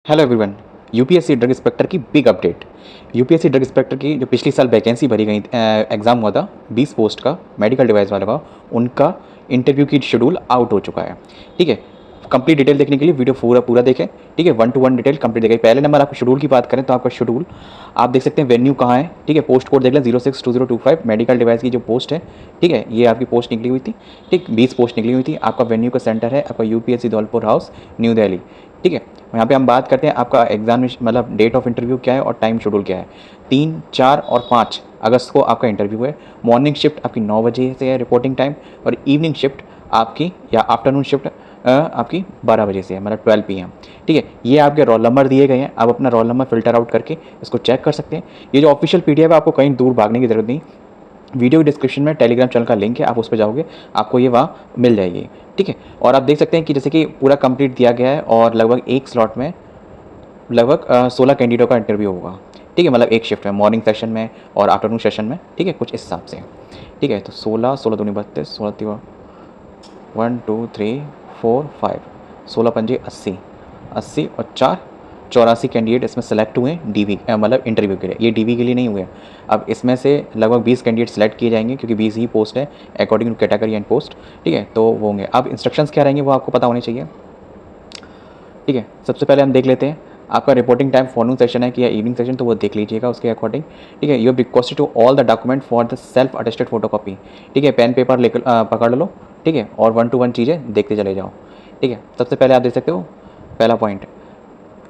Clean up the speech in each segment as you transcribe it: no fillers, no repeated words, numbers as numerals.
Hello everyone. UPSC drug inspector की big update. UPSC drug inspector की जो पिछली साल वैकेंसी भरी गई एग्ज़ाम हुआ था 20 पोस्ट का मेडिकल डिवाइस वाला का, उनका इंटरव्यू की शेड्यूल आउट हो चुका है। ठीक है, कंप्लीट डिटेल देखने के लिए वीडियो पूरा पूरा देखें। ठीक है, 1 to 1 डिटेल कंप्लीट देखें। पहले नंबर आपको शेड्यूल की बात करें तो आपका शेड्यूल आप देख सकते हैं, वेन्यू कहाँ है। ठीक है, पोस्ट कोड देख लें 062025 मेडिकल डिवाइस की जो पोस्ट है। ठीक है, ये आपकी पोस्ट निकली हुई थी। ठीक, 20 पोस्ट निकली हुई थी। आपका वेन्यू का सेंटर है आपका UPSC Dholpur house, new Delhi. ठीक है, यहाँ पे हम बात करते हैं आपका एग्जामिनेशन मतलब डेट ऑफ इंटरव्यू क्या है और टाइम शेड्यूल क्या है। 3, 4 और 5 अगस्त को आपका इंटरव्यू है। मॉर्निंग शिफ्ट आपकी 9 बजे से है रिपोर्टिंग टाइम, और इवनिंग शिफ्ट आपकी या आफ्टरनून शिफ्ट आपकी 12 बजे से है, मतलब 12 PM। ठीक है, ये आपके रोल नंबर दिए गए हैं। आप अपना रोल नंबर फिल्टर आउट करके इसको चेक कर सकते हैं। ये जो ऑफिशियल PDF है, आपको कहीं दूर भागने की ज़रूरत नहीं। वीडियो डिस्क्रिप्शन में टेलीग्राम चैनल का लिंक है, आप उस पर जाओगे आपको ये वहाँ मिल जाएगी। ठीक है, और आप देख सकते हैं कि जैसे कि पूरा कंप्लीट दिया गया है और लगभग एक स्लॉट में लगभग 16 कैंडिडेटों का इंटरव्यू होगा। ठीक है, मतलब एक शिफ्ट में, मॉर्निंग सेशन में और आफ्टरनून सेशन में। ठीक है, कुछ इस हिसाब से। ठीक है, तो 16 16 दूनी 32, 16 1 2 3 4 5, 16 पंजे 80, 80 और 4 84 कैंडिडेट इसमें सेलेक्ट हुए हैं डीवी मतलब इंटरव्यू के लिए। ये डीवी के लिए नहीं हुए हैं। अब इसमें से लगभग 20 कैंडिडेट सेलेक्ट किए जाएंगे, क्योंकि 20 ही पोस्ट है according to category and post. ठीक है, तो वो होंगे। अब इंस्ट्रक्शंस क्या रहेंगे वो आपको पता होने चाहिए। ठीक है, सबसे पहले हम देख लेते हैं आपका रिपोर्टिंग टाइम फॉरनून सेशन है कि या इवनिंग सेशन, तो वो देख लीजिएगा उसके अकॉर्डिंग। ठीक है, you requested to all the document for the self attested photocopy. ठीक है, पेन पेपर लेकर पकड़ लो। ठीक है, और 1 to 1 चीज़ें देखते चले जाओ। ठीक है, सबसे पहले आप देख सकते हो पहला पॉइंट,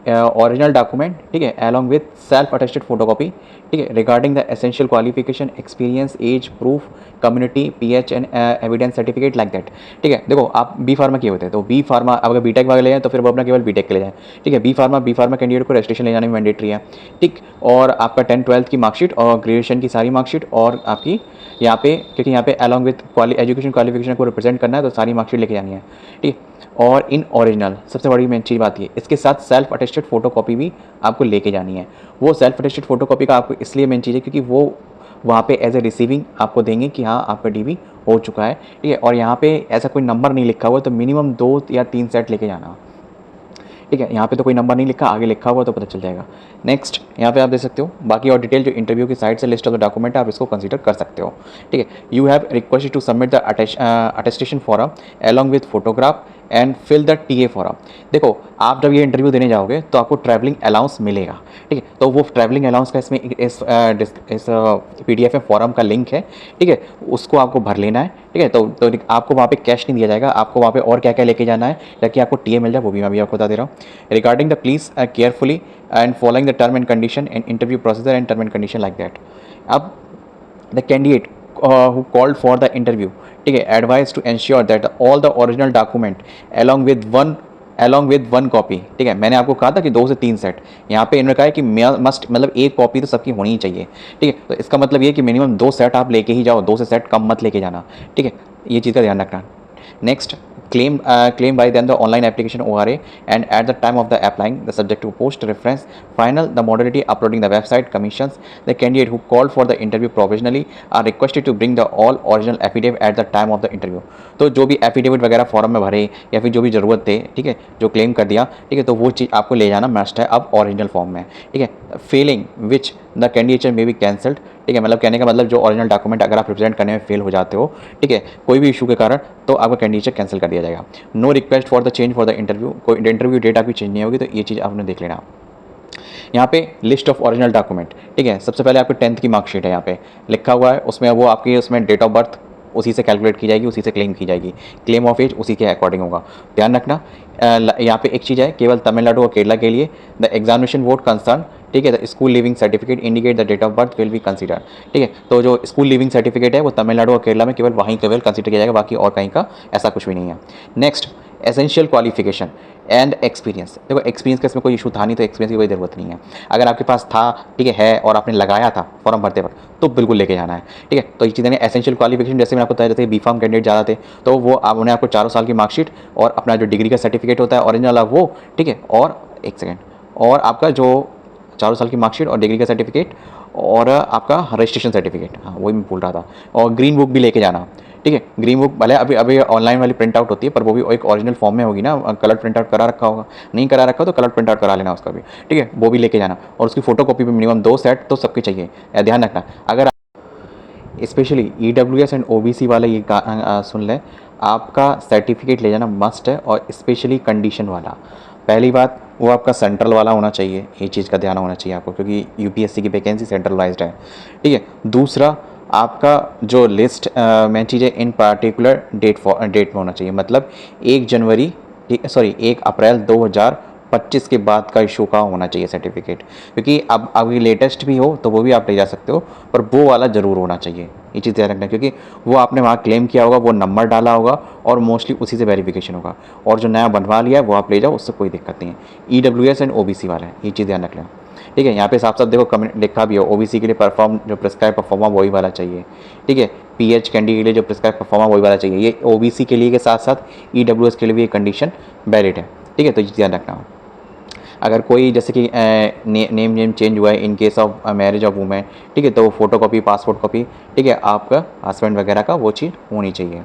ओरिजिनल डॉक्यूमेंट। ठीक है, along with self attested photocopy. ठीक है, regarding the essential qualification, experience, age proof, community, PH and evidence certificate like that. ठीक है, देखो आप बी फार्मा किए होते हैं तो बी फार्मा, अगर बीटेक वाले हैं तो फिर वो अपना केवल बीटेक के ले जाएं। ठीक है, बी फार्मा कैंडिडेट को रजिस्ट्रेशन ले जाने में मैंडेटरी है। ठीक, और आपका 10th-12th की मार्कशीट और ग्रेजुएशन की सारी मार्कशीट, और आपकी यहाँ पे, क्योंकि यहाँ पे अलॉन्ग विथ एजुकेशन क्वालिफिकेशन को रिप्रेजेंट करना है तो सारी मार्कशीट लेके जानी है। ठीक, और इन ओरिजिनल सबसे बड़ी मेन चीज़ बात ये, इसके साथ सेल्फ अटेस्टेड फोटोकॉपी भी आपको लेके जानी है। वो सेल्फ अटेस्टेड फोटोकॉपी का आपको इसलिए मेन चीज़ है क्योंकि वो वहाँ पे एज ए रिसीविंग आपको देंगे कि हाँ आपका डीवी हो चुका है। ठीक है, और यहाँ पे ऐसा कोई नंबर नहीं लिखा हुआ, तो मिनिमम 2 या 3 सेट लेके जाना। ठीक है, यहाँ पे तो कोई नंबर नहीं लिखा, आगे लिखा हुआ तो पता चल जाएगा। नेक्स्ट, यहाँ पे आप देख सकते हो बाकी और डिटेल जो इंटरव्यू की साइड से लिस्ट ऑफ द डॉक्यूमेंट है, आप इसको कंसीडर कर सकते हो। ठीक है, you have requested to submit the attestation form along with photograph and fill the TA form. देखो आप जब ये इंटरव्यू देने जाओगे तो आपको ट्रैवलिंग अलाउंस मिलेगा। ठीक है, तो वो ट्रैवलिंग अलाउंस का इसमें इस PDF में फॉर्म का लिंक है। ठीक है, उसको आपको भर लेना है। ठीक है, तो आपको वहाँ पे कैश नहीं दिया जाएगा, आपको वहाँ पे और क्या क्या लेके जाना है ताकि आपको TA मिल जाए, वो भी मैं आपको बता दे रहा हूँ। Regarding the please carefully and following the term and condition and interview procedure and term and condition like that. अब the candidate who called for the interview, ठीक है, advised to ensure that all the original document along with one copy। ठीक है, मैंने आपको कहा था कि 2 से 3 सेट, यहाँ पे इन्होंने कहा है कि मस्ट मतलब एक कॉपी तो सबकी होनी ही चाहिए। ठीक है, तो इसका मतलब ये है कि मिनिमम 2 सेट आप लेके ही जाओ, 2 से सेट कम मत लेके जाना। ठीक है, ये चीज़ का ध्यान रखना। Next, claim by them the online application ORA, and at the time of the applying the subject to post reference final the modality uploading the website commissions। The candidate who called for the interview provisionally are requested to bring the all original affidavit at the time of the interview। तो जो भी affidavit वगैरह form में भरे या फिर जो भी ज़रूरत थे, ठीक है, जो क्लेम कर दिया, ठीक है, तो वो चीज़ आपको ले जाना मस्ट है अब ओरिजिनल फॉर्म में। ठीक है, फेलिंग विच द कैंडिडेचर में बी कैंसल्ड। ठीक है, मतलब कहने का मतलब जो ओरिजिनल डॉक्यूमेंट अगर आप रिप्रेजेंट करने में फेल हो जाते हो, ठीक है, कोई भी इशू के कारण, तो आपका कैंडिडेचर कैंसिल कर दिया जाएगा। No request for the change for the interview, कोई इंटरव्यू डेट आपकी चेंज नहीं होगी, तो ये चीज़ आपने देख लेना। यहाँ पे लिस्ट ऑफ ओरिजिनल डॉक्यूमेंट। ठीक है, सबसे पहले आपके 10th की मार्कशीट है, यहाँ पे लिखा हुआ है, उसमें वो आपकी उसमें डेट ऑफ बर्थ उसी से कैलकुलेट की जाएगी, उसी से क्लेम की जाएगी। क्लेम ऑफ एज उसी के अकॉर्डिंग होगा, ध्यान रखना। यहाँ पे एक चीज़ है, केवल तमिलनाडु और केरला के लिए द एग्जामिनेशन वोट कंसर्न। ठीक है, the school leaving certificate indicate the date of birth will be consider. ठीक है, तो जो स्कूल लिविंग सर्टिफिकेट है वो तमिलनाडु और केरला में केवल वहीं केवल कंसीडर किया जाएगा, बाकी और कहीं का ऐसा कुछ भी नहीं है। Next, essential qualification and experience. देखो एक्सपीरियंस का इसमें कोई इशू था नहीं, तो एक्सपीरियंस की कोई ज़रूरत नहीं है। अगर आपके पास था, ठीक है, और आपने लगाया था फॉर्म भरते वक्त, तो बिल्कुल लेके जाना है। ठीक है, तो ये चीज़ें एसेंशियल क्वालिफिकेशन जैसे मैंने आपको बताया, जैसे B.Pharm कैंडिडेट ज़्यादा थे तो वो उन्हें आपको 4 साल की मार्कशीट और अपना जो डिग्री का सर्टिफिकेट होता है ओरिजिनल वो, ठीक है, और एक सेकेंड, और आपका जो 4 साल की मार्कशीट और डिग्री का सर्टिफिकेट और आपका रजिस्ट्रेशन सर्टिफिकेट, हाँ वही मैं बोल रहा था, और ग्रीन बुक भी लेके जाना। ठीक है। ग्रीन बुक भले अभी अभी ऑनलाइन वाली प्रिंट आउट होती है, पर वो भी एक ओरिजिनल फॉर्म में होगी ना, कलर प्रिंट आउट करा रखा होगा, नहीं करा रखा तो कलर प्रिंट आउट करा लेना उसका भी, ठीक है, वो भी लेके जाना। और उसकी फोटो कॉपी भी मिनिमम 2 सेट तो सबके चाहिए, ध्यान रखना। अगर स्पेशली EWS एंड OBC वाले ये सुन लें, आपका सर्टिफिकेट ले जाना मस्ट है, और स्पेशली कंडीशन वाला। पहली बात, वो आपका सेंट्रल वाला होना चाहिए, ये चीज़ का ध्यान होना चाहिए आपको, क्योंकि UPSC की वैकेंसी सेंट्रलाइज्ड है, ठीक है। दूसरा, आपका जो लिस्ट मेन चीज़ है, इन पार्टिकुलर डेट में होना चाहिए, मतलब 1 जनवरी, सॉरी 1 अप्रैल 2025 के बाद का इशू का होना चाहिए सर्टिफिकेट, क्योंकि अब अभी लेटेस्ट भी हो तो वो भी आप ले जा सकते हो, पर वो वाला ज़रूर होना चाहिए, ये चीज़ ध्यान रखना, क्योंकि वो आपने वहाँ क्लेम किया होगा, वो नंबर डाला होगा, और मोस्टली उसी से वेरिफिकेशन होगा। और जो नया बनवा लिया है वो आप ले जाओ, उससे कोई दिक्कत नहीं है। EWS एंड OBC वाला है, ये चीज़ ध्यान रख लें, ठीक है। यहाँ पे साफ साफ देखो कमेंट लिखा भी हो, OBC के लिए परफॉर्म जो प्रिस्क्राइब परफॉर्मा वही वाला चाहिए, ठीक है। PH कैंडी के लिए जो प्रिस्क्राइब परफॉर्मा वही वाला चाहिए, ये OBC के लिए के साथ साथ EWS के लिए भी ये कंडीशन वैलिड है, ठीक है। तो ये ध्यान रखना हो। अगर कोई जैसे कि नेम चेंज हुआ है इन case of marriage of women, ठीक है, तो फोटो कॉपी, पासपोर्ट कॉपी, ठीक है, आपका हस्बैंड वगैरह का वो चीज़ होनी चाहिए,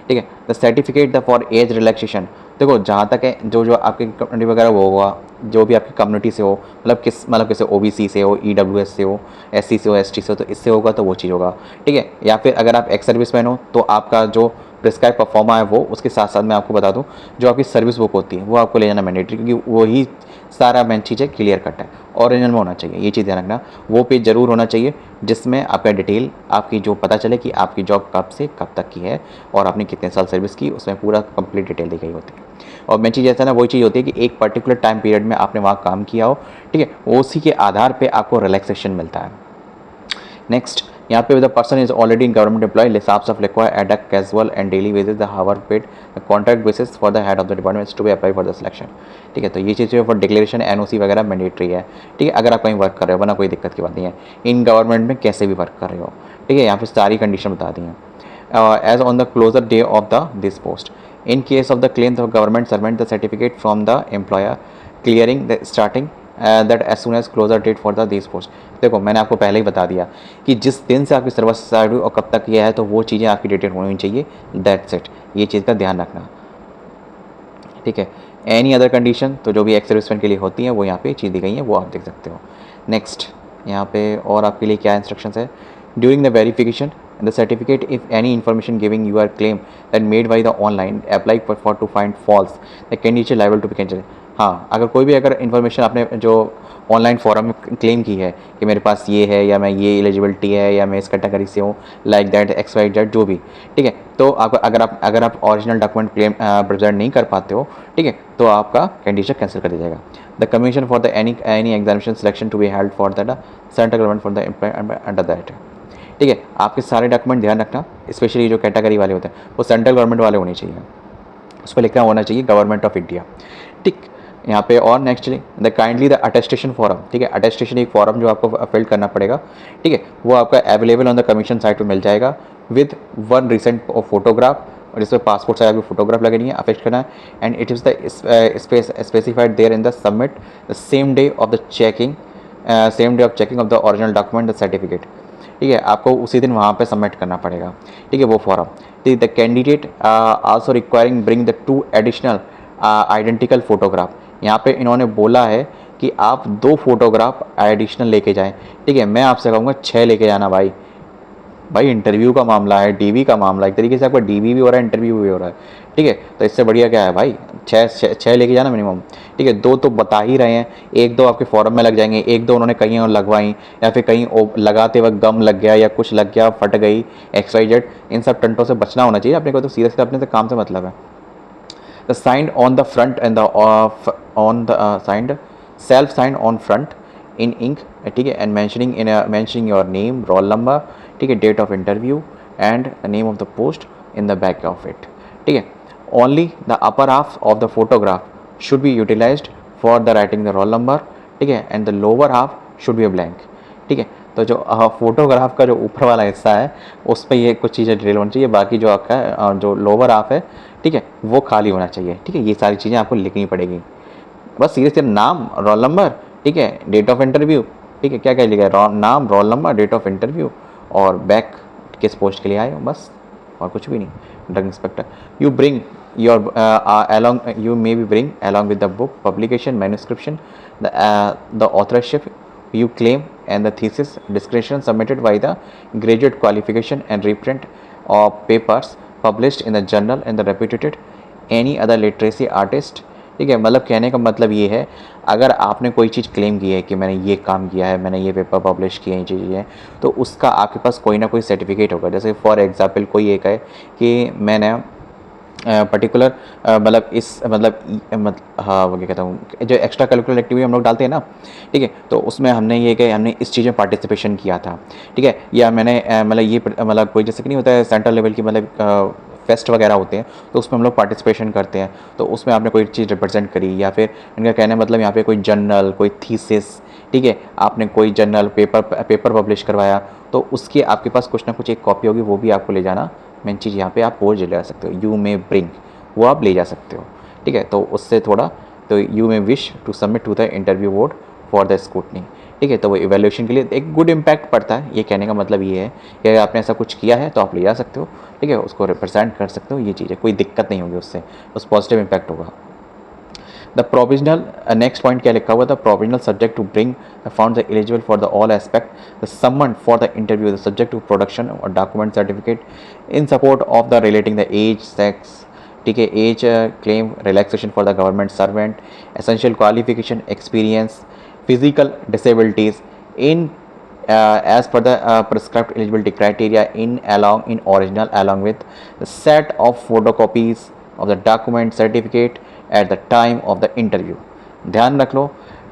ठीक है। The certificate the for age relaxation, देखो जहाँ तक है जो आपकी कम्युनिटी वगैरह वो होगा, जो भी आपकी कम्युनिटी से हो, मतलब किसी OBC से हो, EWS से हो, SC से हो, ST से हो, तो इससे होगा तो वो चीज़ होगा, ठीक है। या फिर अगर आप एक्स सर्विसमैन हो तो आपका जो प्रिस्क्राइब परफॉर्मा है वो, उसके साथ साथ मैं आपको बता दूं, जो आपकी सर्विस बुक होती है वो आपको ले जाना मैंडेटरी, क्योंकि वही सारा मेन चीज़ें क्लियर कट है, ओरिजिनल में होना चाहिए, ये चीज़ ध्यान रखना। वो पेज ज़रूर होना चाहिए जिसमें आपका डिटेल, आपकी जो पता चले कि आपकी जॉब कब से कब तक की है और आपने कितने साल सर्विस की, उसमें पूरा कंप्लीट डिटेल दी गई होती है। और मेन चीज़ ऐसा ना, वही चीज़ होती है कि एक पर्टिकुलर टाइम पीरियड में आपने वहाँ काम किया हो, ठीक है, उसी के आधार पर आपको रिलैक्सेशन मिलता है। नेक्स्ट, यहाँ पे the person is already in government employ, साफ साफ लिखा है at a casual and daily basis the hour paid contract basis for the head of the department to be apply for the selection, ठीक है। तो ये चीज़ फॉर डिक्लेरेशन NOC वगैरह मैंडेटरी है, ठीक है, अगर आप कहीं वर्क कर रहे हो, वरना कोई दिक्कत की बात नहीं है, इन गवर्नमेंट में कैसे भी वर्क कर रहे हो, ठीक है। यहाँ पे सारी कंडीशन बता दी हैं। As on the closure day of the this post, in case of the claim the government servant the certificate from the employer clearing the starting that as soon as closure date for the this post. देखो मैंने आपको पहले ही बता दिया कि जिस दिन से आपकी सर्विस स्टार्ट हुई और कब तक यह है, तो वो चीज़ें आपकी डेटेड होनी चाहिए, दैट्स इट, ये चीज़ का ध्यान रखना, ठीक है। एनी अदर कंडीशन तो जो भी एक्स सर्विसमैन के लिए होती हैं वो यहाँ पे चीज़ दी गई है, वो आप देख सकते हो। नेक्स्ट, यहाँ पे और आपके लिए क्या इंस्ट्रक्शंस है, during the verification the certificate if any information giving your claim that made by the online apply for to find false the candidate liable to be cancel. हाँ, अगर कोई भी अगर इन्फॉर्मेशन आपने जो ऑनलाइन फॉरम में claim की है कि मेरे पास ये है, या मैं ये एलिजिबिलिटी है, या मैं इस कैटेगरी से हूँ, लाइक दैट XYZ जो भी, ठीक है, तो आप अगर आप ओरिजिनल डॉक्यूमेंट क्लेम प्रेजेंट नहीं कर पाते हो, ठीक है, तो आपका कैंडिडेट कैंसिल कर दिया जाएगा। The commission for the any examination selection to be held for the central government for the employ under that, ठीक है। आपके सारे डॉक्यूमेंट ध्यान रखना, स्पेशली जो कैटेगरी वाले होते हैं वो सेंट्रल गवर्नमेंट वाले होने चाहिए, उस पर लिखना होना चाहिए गवर्नमेंट ऑफ इंडिया, ठीक यहाँ पे। और next the kindly the attestation form, ठीक है, अटेस्टेशन एक फॉर्म जो आपको फिल करना पड़ेगा, ठीक है, वो आपका available on the commission site पे मिल जाएगा विद 1 रिसेंट फोटोग्राफ, और इसमें पासपोर्ट साइज आपकी फोटोग्राफ लगनी है, अफेक्ट करना है, and it is the specified there in the submit the same day of the checking of the original document the certificate, ठीक है, आपको उसी दिन वहाँ पे सबमिट करना पड़ेगा, ठीक है, वो form. The candidate also requiring bring the 2 additional identical photograph, यहाँ पे इन्होंने बोला है कि आप 2 फोटोग्राफ एडिशनल लेके जाएं, ठीक है। मैं आपसे कहूँगा 6 लेके जाना भाई इंटरव्यू का मामला है, DV का मामला है, एक तरीके से आपका DV भी हो रहा है, इंटरव्यू भी हो रहा है, ठीक है, तो इससे बढ़िया क्या है भाई, 6 लेके जाना मिनिमम, ठीक है। 2 तो बता ही रहे हैं, 1-2 आपके फॉर्म में लग जाएंगे, 1-2 उन्होंने कहीं और लगवाई, या फिर कहीं लगाते वक्त गम लग गया या कुछ लग गया, फट गई, XYZ, इन सब टंटों से बचना होना चाहिए अपने को, तो सीधे सीधे अपने से काम से मतलब है। The signed on the front and the on the signed self signed on front in ink, ठीक है, and mentioning your name, roll number, ठीक है, date of interview and the name of the post in the back of it, ठीक है। Only the upper half of the photograph should be utilized for the writing the roll number, ठीक है, and the lower half should be a blank, ठीक है। तो जो photograph का जो ऊपर वाला हिस्सा है उस पर ये कुछ चीज़ें डिटेल होनी चाहिए, बाकी जो आपका जो लोअर हाफ है, ठीक है, वो खाली होना चाहिए, ठीक है। ये सारी चीज़ें आपको लिखनी पड़ेगी, बस सीधे सीधे नाम, रोल नंबर, ठीक है, डेट ऑफ इंटरव्यू, ठीक है, क्या क्या लिखा है, नाम, roll number, date of interview और बैक किस पोस्ट के लिए आए हो, बस और कुछ भी नहीं. Drug inspector, you bring your along you maybe bring along with the book publication manuscription, the authorship you claim, and the thesis description submitted by the graduate qualification and reprint of papers published in the journal and the reputed any other literacy artist. ठीक है, मतलब कहने का मतलब ये है, अगर आपने कोई चीज़ क्लेम की है कि मैंने ये काम किया है, मैंने ये पेपर पब्लिश किए हैं, ये चीज़ें हैं, तो उसका आपके पास कोई ना कोई सर्टिफिकेट होगा. जैसे फॉर एग्जांपल कोई एक है कि मैंने पर्टिकुलर मतलब इस मतलब हाँ वो क्या कहता हूँ, जो एक्स्ट्रा करिकुलर एक्टिविटी हम लोग डालते हैं ना, ठीक है, तो उसमें हमने ये कि हमने इस चीज़ में पार्टिसिपेशन किया था, ठीक है, या मैंने मतलब ये मतलब कोई जैसे कि नहीं होता है सेंट्रल लेवल की मतलब फेस्ट वगैरह होते हैं, तो उसमें हम लोग पार्टिसिपेशन करते हैं, तो उसमें आपने कोई चीज़ रिप्रेजेंट करी, या फिर इनका कहने मतलब यहाँ पे कोई जर्नल, कोई थीसिस, ठीक है, आपने कोई जर्नल पेपर पब्लिश करवाया, तो उसकी आपके पास कुछ ना कुछ एक कॉपी होगी, वो भी आपको ले जाना. मेन चीज़ यहाँ पे आप वो ले जा सकते हो, यू मे ब्रिंग, वो आप ले जा सकते हो, ठीक है. तो उससे थोड़ा, तो you may wish to submit to the interview board for the scrutiny, ठीक है. तो वो इवैल्यूएशन के लिए एक गुड इम्पैक्ट पड़ता है. ये कहने का मतलब ये है कि अगर आपने ऐसा कुछ किया है तो आप ले जा सकते हो, ठीक है, उसको रिप्रेजेंट कर सकते हो. ये चीज़ है, कोई दिक्कत नहीं होगी उससे, उस पॉजिटिव इम्पैक्ट होगा. द प्रोविजनल नेक्स्ट पॉइंट क्या लिखा हुआ, the provisional subject to bring found the eligible for the all aspect the summon for the interview the subject to production और document certificate in support of the relating the age sex, ठीक है, age claim relaxation for the government servant, essential qualification experience, physical disabilities in as per the prescribed eligibility criteria in original along with the set of photocopies of the document certificate at the time of the interview. ध्यान रख लो,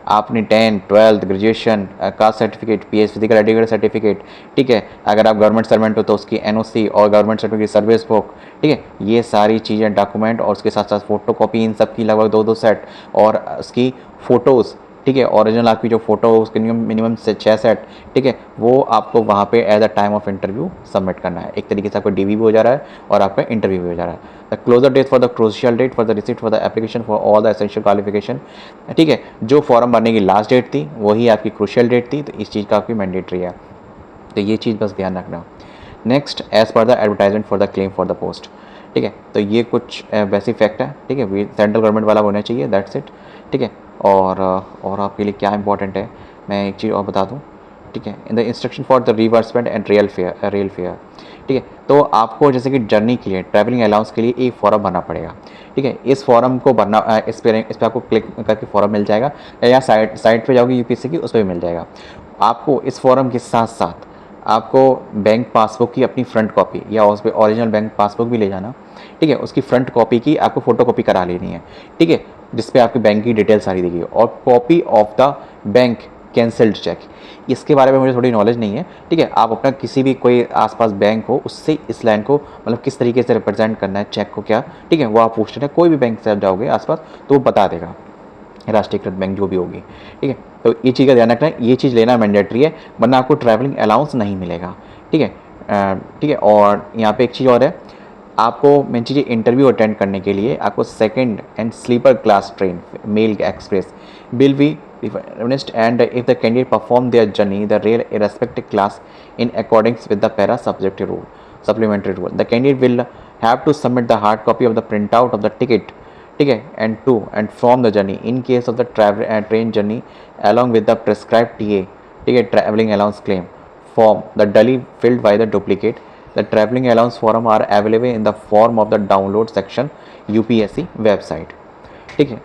आपने 10, 12 graduation का certificate, pH physical adequate certificate, ठीक है, अगर आप government servant हो तो उसकी एनओसी और गवर्नमेंट सर्टिफिकेट सर्विस बुक, ठीक है, ये सारी चीज़ें डॉक्यूमेंट और उसके साथ साथ फोटो कॉपी, इन सब की लगभग 2-2 सेट, और उसकी फ़ोटोज़, ठीक है, ओरिजिनल आपकी जो फोटो उसके मिनिमम से 6 सेट, ठीक है, वो आपको वहाँ पे at the time of interview submit करना है. एक तरीके से आपका डीवी भी हो जा रहा है और आपका इंटरव्यू भी हो जा रहा है. The closure date for the crucial date for the receipt for the application for all the essential qualification, ठीक है, जो फॉर्म भरने की लास्ट डेट थी वही आपकी क्रूशियल डेट थी, तो इस चीज़ का आपकी मैंडेटरी है, तो ये चीज़ बस ध्यान रखना. Next, as per the advertisement for the claim for the post, ठीक है, तो ये कुछ बेसिक फैक्ट है, ठीक है, सेंट्रल गवर्नमेंट वाला होना चाहिए, दैट्स इट, ठीक है. और आपके लिए क्या इंपॉर्टेंट है, मैं एक चीज़ और बता दूं, ठीक है, in the instruction for the reimbursement and rail fare, ठीक है, तो आपको जैसे कि जर्नी के लिए, ट्रैवलिंग अलाउंस के लिए एक फॉर्म भरना पड़ेगा, ठीक है. इस फॉर्म को भरना, इस पर आपको क्लिक करके फॉर्म मिल जाएगा, या साइट पे जाओगे यूपीएससी की, उस पर भी मिल जाएगा. आपको इस फॉर्म के साथ साथ आपको बैंक पासबुक की अपनी फ्रंट कॉपी या उस पर ओरिजिनल बैंक पासबुक भी ले जाना, ठीक है, उसकी फ्रंट कॉपी की आपको फ़ोटो कॉपी करा लेनी है, ठीक है, जिसपे आपकी बैंक की डिटेल सारी दी गई, और copy of the bank cancelled cheque. इसके बारे में मुझे थोड़ी नॉलेज नहीं है, ठीक है, आप अपना किसी भी कोई आसपास बैंक हो उससे इस लाइन को मतलब किस तरीके से रिप्रेजेंट करना है चेक को, क्या, ठीक है, वो आप पूछ लेना. कोई भी बैंक से आप जाओगे आसपास तो वो बता देगा, राष्ट्रीयकृत बैंक जो भी होगी, ठीक है. तो ये चीज़ का ध्यान रखना है, ये चीज़ लेना मैंडेटरी है, वरना आपको ट्रैवलिंग अलाउंस नहीं मिलेगा, ठीक है. ठीक है, और यहाँ पे एक चीज़ और है, आपको मेन चीज़ इंटरव्यू अटेंड करने के लिए आपको second and sleeper class train mail express will be furnished, and if the candidate perform their journey the rail irrespective class in accordance with the para supplementary rule, the candidate will have to submit the hard copy of the printout of the ticket, ठीक है, and from the journey in case of the train journey along with the prescribed TA, ठीक है, traveling allowance claim form, the duly filled by the duplicate. The traveling allowance form are available in the form of the download section UPSC website, ठीक है.